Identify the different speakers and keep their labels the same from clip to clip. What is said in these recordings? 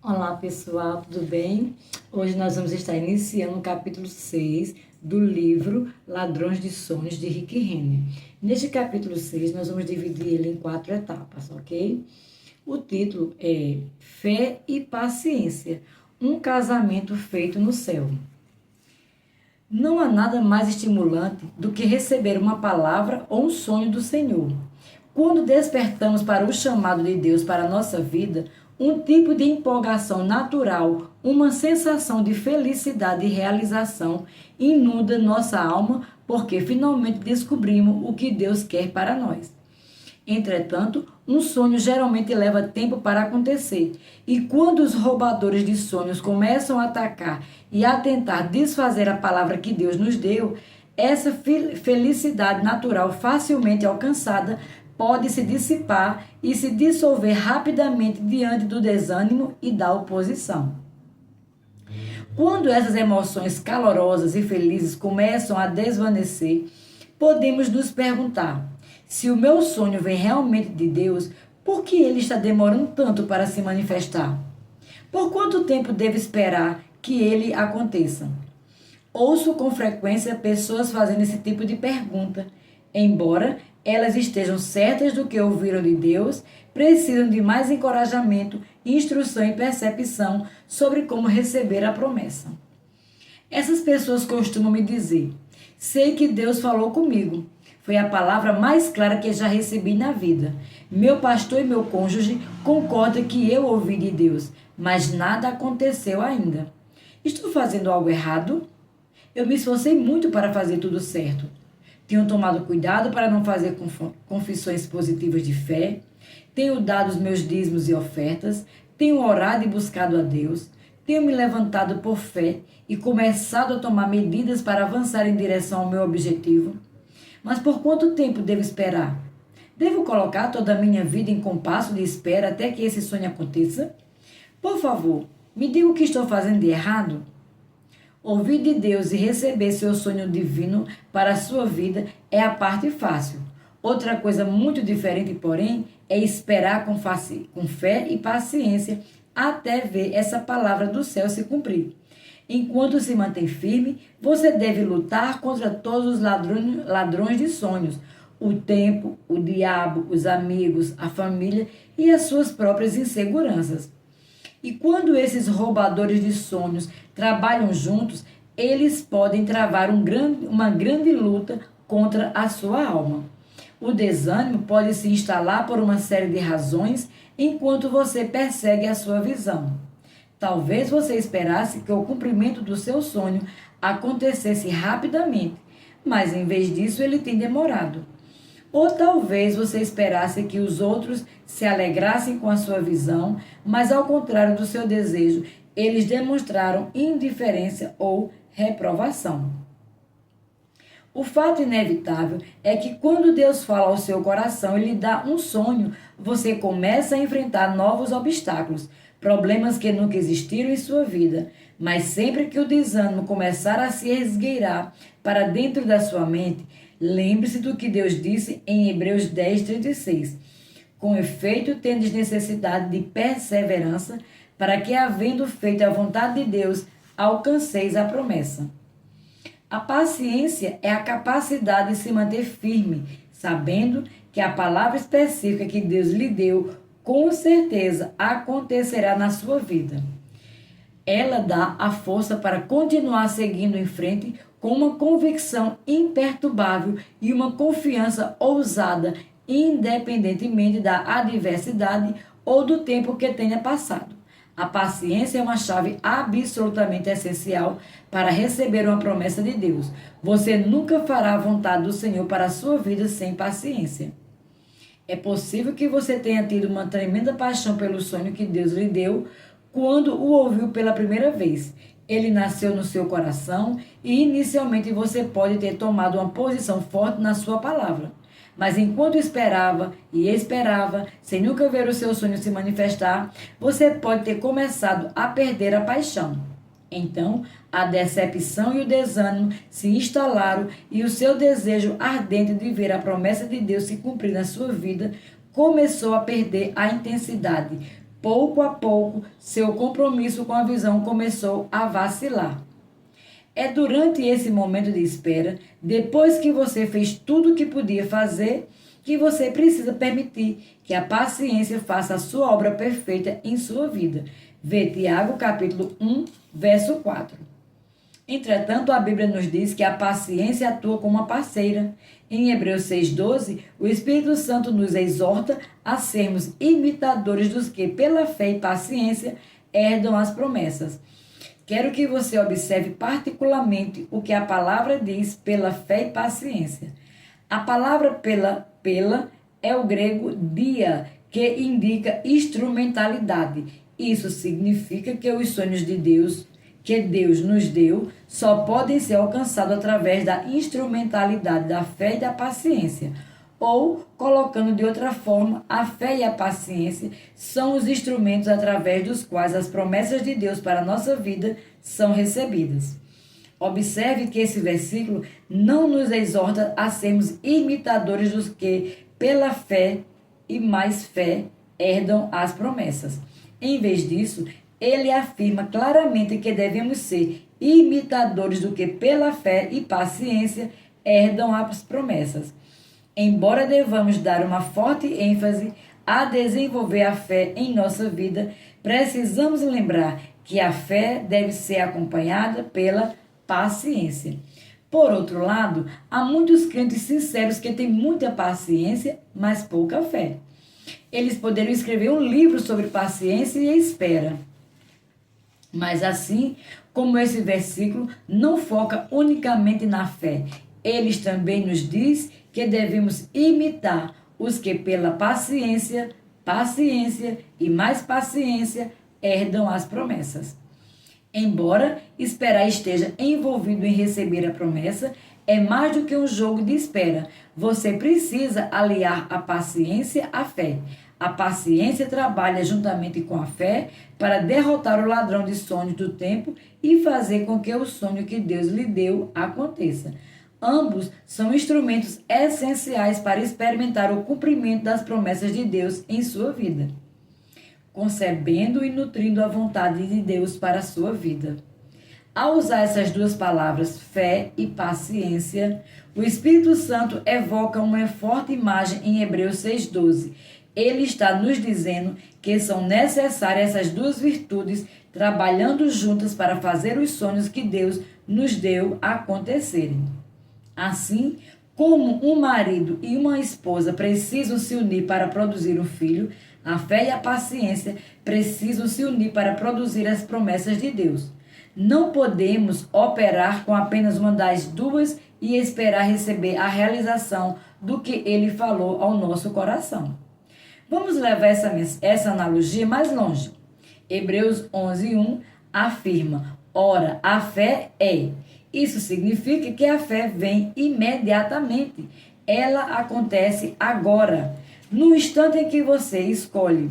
Speaker 1: Olá pessoal, tudo bem? Hoje nós vamos estar iniciando o capítulo 6 do livro Ladrões de Sonhos de Rick Renner. Neste capítulo 6 nós vamos dividir ele em 4 etapas, ok? O título é Fé e Paciência, um casamento feito no céu. Não há nada mais estimulante do que receber uma palavra ou um sonho do Senhor. Quando despertamos para o chamado de Deus para a nossa vida, um tipo de empolgação natural, uma sensação de felicidade e realização inunda nossa alma porque finalmente descobrimos o que Deus quer para nós. Entretanto, um sonho geralmente leva tempo para acontecer, e quando os roubadores de sonhos começam a atacar e a tentar desfazer a palavra que Deus nos deu, essa felicidade natural facilmente alcançada pode se dissipar e se dissolver rapidamente diante do desânimo e da oposição. Quando essas emoções calorosas e felizes começam a desvanecer, podemos nos perguntar: se o meu sonho vem realmente de Deus, por que ele está demorando tanto para se manifestar? Por quanto tempo devo esperar que ele aconteça? Ouço com frequência pessoas fazendo esse tipo de pergunta. Embora elas estejam certas do que ouviram de Deus, precisam de mais encorajamento, instrução e percepção sobre como receber a promessa. Essas pessoas costumam me dizer: sei que Deus falou comigo. Foi a palavra mais clara que já recebi na vida. Meu pastor e meu cônjuge concordam que eu ouvi de Deus, mas nada aconteceu ainda. Estou fazendo algo errado? Eu me esforcei muito para fazer tudo certo. Tenho tomado cuidado para não fazer confissões positivas de fé. Tenho dado os meus dízimos e ofertas. Tenho orado e buscado a Deus. Tenho me levantado por fé e começado a tomar medidas para avançar em direção ao meu objetivo. Mas por quanto tempo devo esperar? Devo colocar toda a minha vida em compasso de espera até que esse sonho aconteça? Por favor, me diga o que estou fazendo de errado. Ouvir de Deus e receber seu sonho divino para a sua vida é a parte fácil. Outra coisa muito diferente, porém, é esperar com fé e paciência até ver essa palavra do céu se cumprir. Enquanto se mantém firme, você deve lutar contra todos os ladrões de sonhos, o tempo, o diabo, os amigos, a família e as suas próprias inseguranças. E quando esses roubadores de sonhos trabalham juntos, eles podem travar uma grande luta contra a sua alma. O desânimo pode se instalar por uma série de razões enquanto você persegue a sua visão. Talvez você esperasse que o cumprimento do seu sonho acontecesse rapidamente, mas em vez disso ele tem demorado. Ou talvez você esperasse que os outros se alegrassem com a sua visão, mas ao contrário do seu desejo, eles demonstraram indiferença ou reprovação. O fato inevitável é que quando Deus fala ao seu coração e lhe dá um sonho, você começa a enfrentar novos obstáculos, problemas que nunca existiram em sua vida. Mas sempre que o desânimo começar a se esgueirar para dentro da sua mente, lembre-se do que Deus disse em Hebreus 10:36. Com efeito, tendes necessidade de perseverança, para que, havendo feito a vontade de Deus, alcanceis a promessa. A paciência é a capacidade de se manter firme, sabendo que a palavra específica que Deus lhe deu, com certeza acontecerá na sua vida. Ela dá a força para continuar seguindo em frente com uma convicção imperturbável e uma confiança ousada, independentemente da adversidade ou do tempo que tenha passado. A paciência é uma chave absolutamente essencial para receber uma promessa de Deus. Você nunca fará a vontade do Senhor para a sua vida sem paciência. É possível que você tenha tido uma tremenda paixão pelo sonho que Deus lhe deu quando o ouviu pela primeira vez. Ele nasceu no seu coração e inicialmente você pode ter tomado uma posição forte na sua palavra. Mas enquanto esperava e esperava, sem nunca ver o seu sonho se manifestar, você pode ter começado a perder a paixão. Então, a decepção e o desânimo se instalaram e o seu desejo ardente de ver a promessa de Deus se cumprir na sua vida começou a perder a intensidade. pouco a pouco, seu compromisso com a visão começou a vacilar. É durante esse momento de espera, depois que você fez tudo o que podia fazer, que você precisa permitir que a paciência faça a sua obra perfeita em sua vida. Vê Tiago, capítulo 1, verso 4. Entretanto, a Bíblia nos diz que a paciência atua como uma parceira. Em Hebreus 6,12, o Espírito Santo nos exorta a sermos imitadores dos que, pela fé e paciência, herdam as promessas. Quero que você observe particularmente o que a palavra diz pela fé e paciência. A palavra pela é o grego dia, que indica instrumentalidade. Isso significa que os sonhos de Deus, que Deus nos deu, só podem ser alcançados através da instrumentalidade da fé e da paciência. Ou, colocando de outra forma, a fé e a paciência são os instrumentos através dos quais as promessas de Deus para a nossa vida são recebidas. Observe que esse versículo não nos exorta a sermos imitadores dos que, pela fé e mais fé, herdam as promessas. Em vez disso, ele afirma claramente que devemos ser imitadores do que, pela fé e paciência, herdam as promessas. Embora devamos dar uma forte ênfase a desenvolver a fé em nossa vida, precisamos lembrar que a fé deve ser acompanhada pela paciência. Por outro lado, há muitos crentes sinceros que têm muita paciência, mas pouca fé. Eles poderiam escrever um livro sobre paciência e espera. Mas assim como esse versículo não foca unicamente na fé, eles também nos diz que devemos imitar os que pela paciência e mais paciência herdam as promessas. Embora esperar esteja envolvido em receber a promessa, é mais do que um jogo de espera. Você precisa aliar a paciência à fé. A paciência trabalha juntamente com a fé para derrotar o ladrão de sonhos do tempo e fazer com que o sonho que Deus lhe deu aconteça. Ambos são instrumentos essenciais para experimentar o cumprimento das promessas de Deus em sua vida, concebendo e nutrindo a vontade de Deus para a sua vida. Ao usar essas duas palavras, fé e paciência, o Espírito Santo evoca uma forte imagem em Hebreus 6,12. Ele está nos dizendo que são necessárias essas duas virtudes trabalhando juntas para fazer os sonhos que Deus nos deu acontecerem. Assim, como um marido e uma esposa precisam se unir para produzir um filho, a fé e a paciência precisam se unir para produzir as promessas de Deus. Não podemos operar com apenas uma das duas e esperar receber a do que ele falou ao nosso coração. Vamos levar essa analogia mais longe. Hebreus 11:1 afirma: ora, a fé é. Isso significa que a fé vem imediatamente. Ela acontece agora. No instante em que você escolhe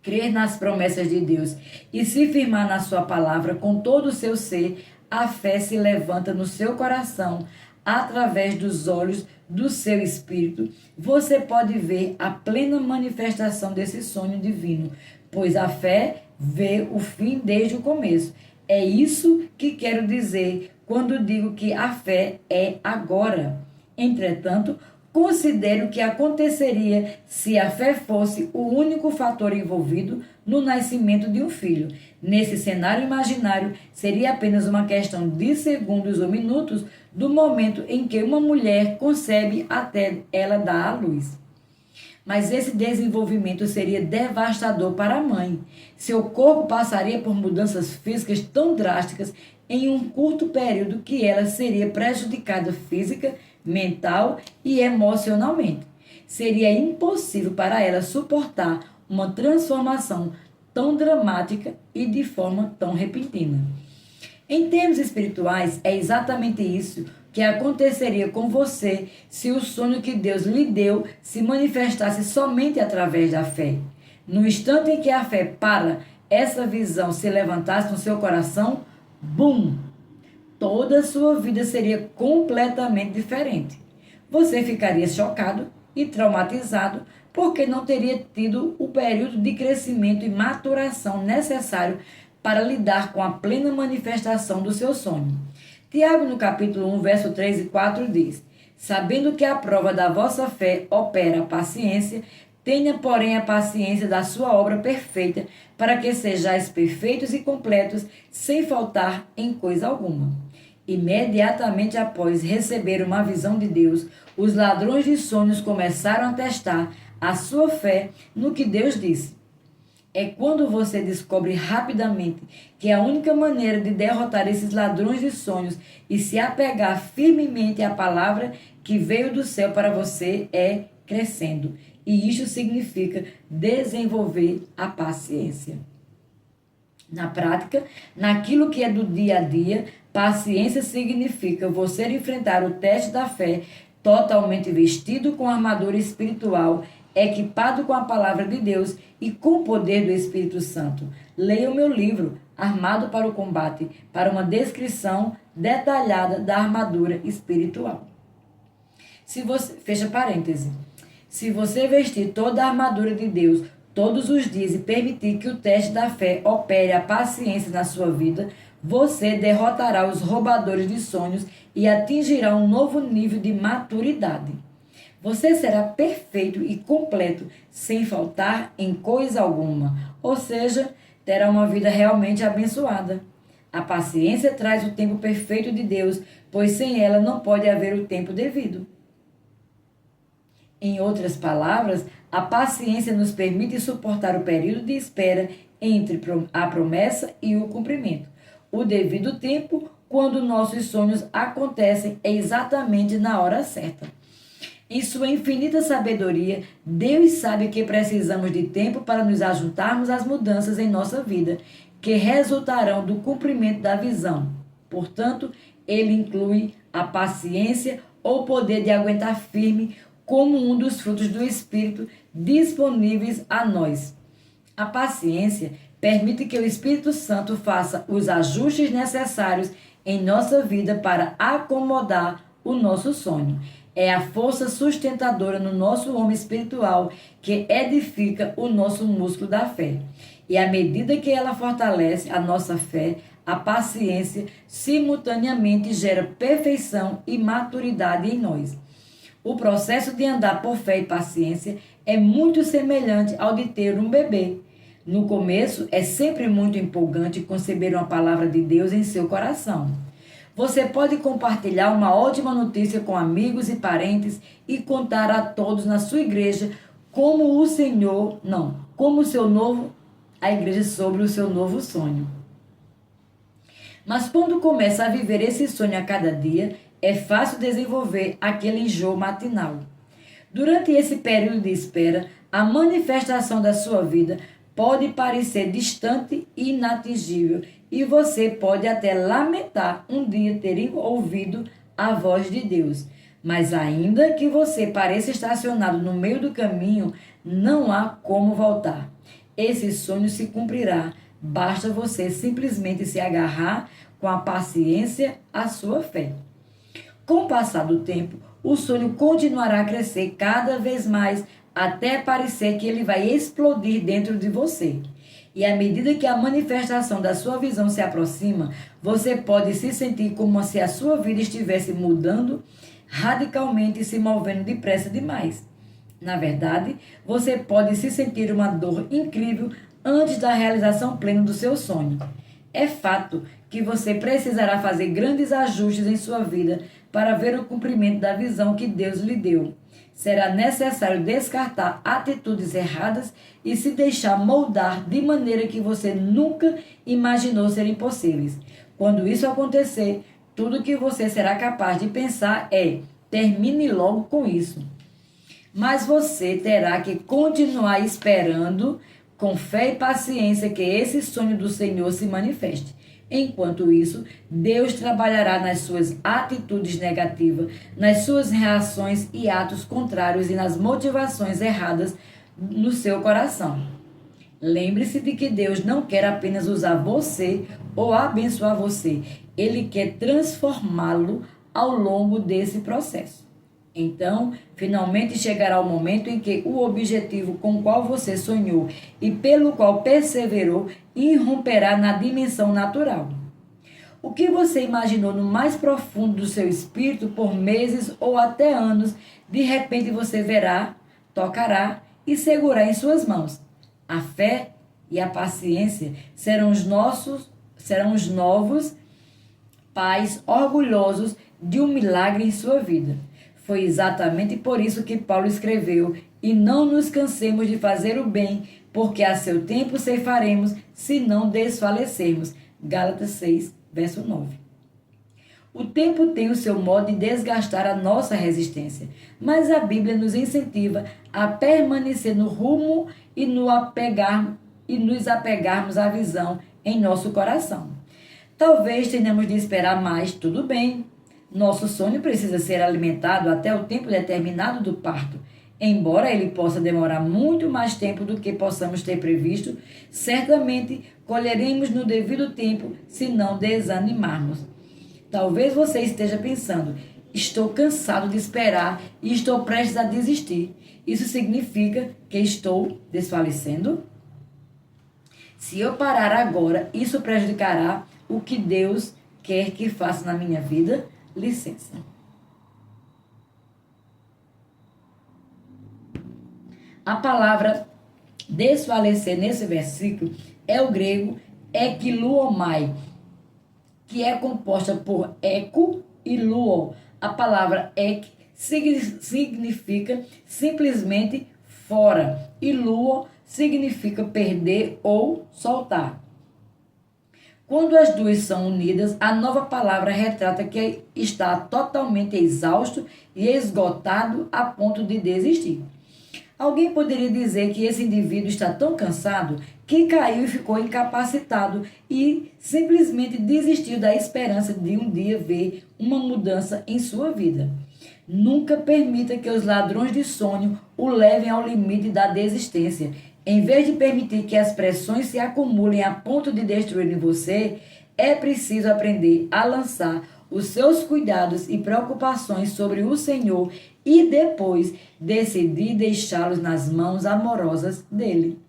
Speaker 1: crer nas promessas de Deus e se firmar na sua palavra com todo o seu ser, a fé se levanta no seu coração através dos olhos do seu espírito. Você pode ver a plena manifestação desse sonho divino, pois a fé vê o fim desde o começo. É isso que quero dizer quando digo que a fé é agora. Entretanto, considero que aconteceria se a fé fosse o único fator envolvido no nascimento de um filho. Nesse cenário imaginário, seria apenas uma questão de segundos ou minutos do momento em que uma mulher concebe até ela dar à luz. Mas esse desenvolvimento seria devastador para a mãe. Seu corpo passaria por mudanças físicas tão drásticas em um curto período que ela seria prejudicada física, mental e emocionalmente. Seria impossível para ela suportar uma transformação tão dramática e de forma tão repentina. Em termos espirituais, é exatamente isso que aconteceria com você se o sonho que Deus lhe deu se manifestasse somente através da fé. No instante em que a fé para essa visão se levantasse no seu coração, bum! Toda a sua vida seria completamente diferente. Você ficaria chocado e traumatizado, porque não teria tido o período de crescimento e maturação necessário para lidar com a plena manifestação do seu sonho. Tiago, no capítulo 1, verso 3 e 4, diz: sabendo que a prova da vossa fé opera a paciência, tenha, porém, a paciência da sua obra perfeita, para que sejais perfeitos e completos, sem faltar em coisa alguma. Imediatamente após receber uma visão de Deus, os ladrões de sonhos começaram a testar a sua fé no que Deus disse. É quando você descobre rapidamente que a única maneira de derrotar esses ladrões de sonhos e se apegar firmemente à palavra que veio do céu para você é crescendo. E isso significa desenvolver a paciência. Na prática, naquilo que é do dia a dia, paciência significa você enfrentar o teste da fé totalmente vestido com a armadura espiritual, equipado com a palavra de Deus e com o poder do Espírito Santo. Leia o meu livro, Armado para o Combate, para uma descrição detalhada da armadura espiritual. Fecha parêntese. Se você vestir toda a armadura de Deus todos os dias e permitir que o teste da fé opere a paciência na sua vida, você derrotará os roubadores de sonhos e atingirá um novo nível de maturidade. Você será perfeito e completo, sem faltar em coisa alguma, ou seja, terá uma vida realmente abençoada. A paciência traz o tempo perfeito de Deus, pois sem ela não pode haver o tempo devido. Em outras palavras, a paciência nos permite suportar o período de espera entre a promessa e o cumprimento. O devido tempo, quando nossos sonhos acontecem, é exatamente na hora certa. Em sua infinita sabedoria, Deus sabe que precisamos de tempo para nos ajuntarmos às mudanças em nossa vida, que resultarão do cumprimento da visão. Portanto, ele inclui a paciência ou poder de aguentar firme como um dos frutos do Espírito disponíveis a nós. A paciência permite que o Espírito Santo faça os ajustes necessários em nossa vida para acomodar o nosso sonho. É a força sustentadora no nosso homem espiritual que edifica o nosso músculo da fé. E à medida que ela fortalece a nossa fé, a paciência simultaneamente gera perfeição e maturidade em nós. O processo de andar por fé e paciência é muito semelhante ao de ter um bebê. No começo, é sempre muito empolgante conceber uma palavra de Deus em seu coração. Você pode compartilhar uma ótima notícia com amigos e parentes e contar a todos na sua igreja a igreja sobre o seu novo sonho. Mas quando começa a viver esse sonho a cada dia, é fácil desenvolver aquele enjoo matinal. Durante esse período de espera, a manifestação da sua vida pode parecer distante e inatingível, e você pode até lamentar um dia ter ouvido a voz de Deus. Mas ainda que você pareça estacionado no meio do caminho, não há como voltar. Esse sonho se cumprirá. Basta você simplesmente se agarrar com a paciência à sua fé. Com o passar do tempo, o sonho continuará a crescer cada vez mais, até parecer que ele vai explodir dentro de você. E à medida que a manifestação da sua visão se aproxima, você pode se sentir como se a sua vida estivesse mudando radicalmente e se movendo depressa demais. Na verdade, você pode se sentir uma dor incrível antes da realização plena do seu sonho. É fato que você precisará fazer grandes ajustes em sua vida para ver o cumprimento da visão que Deus lhe deu. Será necessário descartar atitudes erradas e se deixar moldar de maneira que você nunca imaginou serem possíveis. Quando isso acontecer, tudo que você será capaz de pensar é: termine logo com isso. Mas você terá que continuar esperando com fé e paciência que esse sonho do Senhor se manifeste. Enquanto isso, Deus trabalhará nas suas atitudes negativas, nas suas reações e atos contrários e nas motivações erradas no seu coração. Lembre-se de que Deus não quer apenas usar você ou abençoar você. Ele quer transformá-lo ao longo desse processo. Então, finalmente chegará o momento em que o objetivo com o qual você sonhou e pelo qual perseverou irromperá na dimensão natural. O que você imaginou no mais profundo do seu espírito por meses ou até anos, de repente você verá, tocará e segurará em suas mãos. A fé e a paciência serão os novos pais orgulhosos de um milagre em sua vida. Foi exatamente por isso que Paulo escreveu: e não nos cansemos de fazer o bem, porque a seu tempo ceifaremos, se não desfalecermos. Gálatas 6, verso 9. O tempo tem o seu modo de desgastar a nossa resistência, mas a Bíblia nos incentiva a permanecer no rumo e nos apegarmos à visão em nosso coração. Talvez tenhamos de esperar mais, tudo bem. Nosso sonho precisa ser alimentado até o tempo determinado do parto. Embora ele possa demorar muito mais tempo do que possamos ter previsto, certamente colheremos no devido tempo se não desanimarmos. Talvez você esteja pensando: estou cansado de esperar e estou prestes a desistir. Isso significa que estou desfalecendo? Se eu parar agora, isso prejudicará o que Deus quer que faça na minha vida? Licença. A palavra desfalecer nesse versículo é o grego ekiluomai, que é composta por eco e luo. A palavra ek significa simplesmente fora e luo significa perder ou soltar. Quando as duas são unidas, a nova palavra retrata que está totalmente exausto e esgotado a ponto de desistir. Alguém poderia dizer que esse indivíduo está tão cansado que caiu e ficou incapacitado e simplesmente desistiu da esperança de um dia ver uma mudança em sua vida. Nunca permita que os ladrões de sonho o levem ao limite da desistência. Em vez de permitir que as pressões se acumulem a ponto de destruírem você, é preciso aprender a lançar os seus cuidados e preocupações sobre o Senhor e depois decidir deixá-los nas mãos amorosas dele.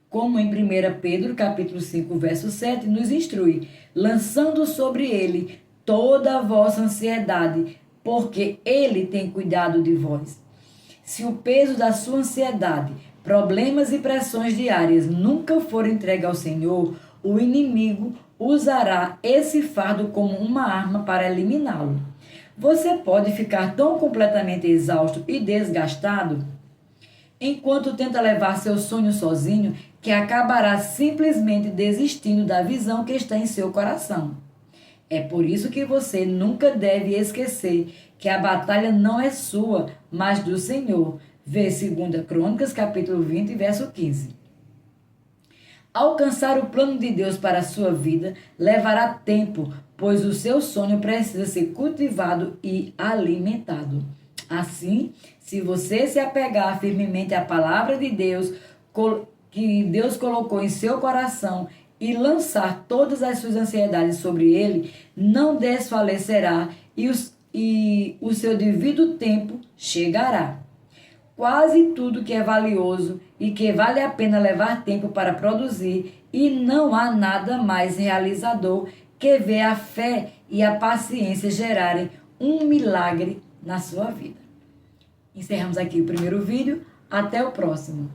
Speaker 1: Como em 1 Pedro, capítulo 5, verso 7, nos instrui: lançando sobre ele toda a vossa ansiedade, porque ele tem cuidado de vós. Se o peso da sua ansiedade, problemas e pressões diárias nunca forem entregues ao Senhor, o inimigo usará esse fardo como uma arma para eliminá-lo. Você pode ficar tão completamente exausto e desgastado enquanto tenta levar seu sonho sozinho que acabará simplesmente desistindo da visão que está em seu coração. É por isso que você nunca deve esquecer que a batalha não é sua, mas do Senhor. Vê 2 Crônicas, capítulo 20, verso 15. Alcançar o plano de Deus para a sua vida levará tempo, pois o seu sonho precisa ser cultivado e alimentado. Assim, se você se apegar firmemente à palavra de Deus, que Deus colocou em seu coração, e lançar todas as suas ansiedades sobre ele, não desfalecerá e o seu devido tempo chegará. Quase tudo que é valioso e que vale a pena levar tempo para produzir, e não há nada mais realizador que ver a fé e a paciência gerarem um milagre na sua vida. Encerramos aqui o primeiro vídeo. Até o próximo.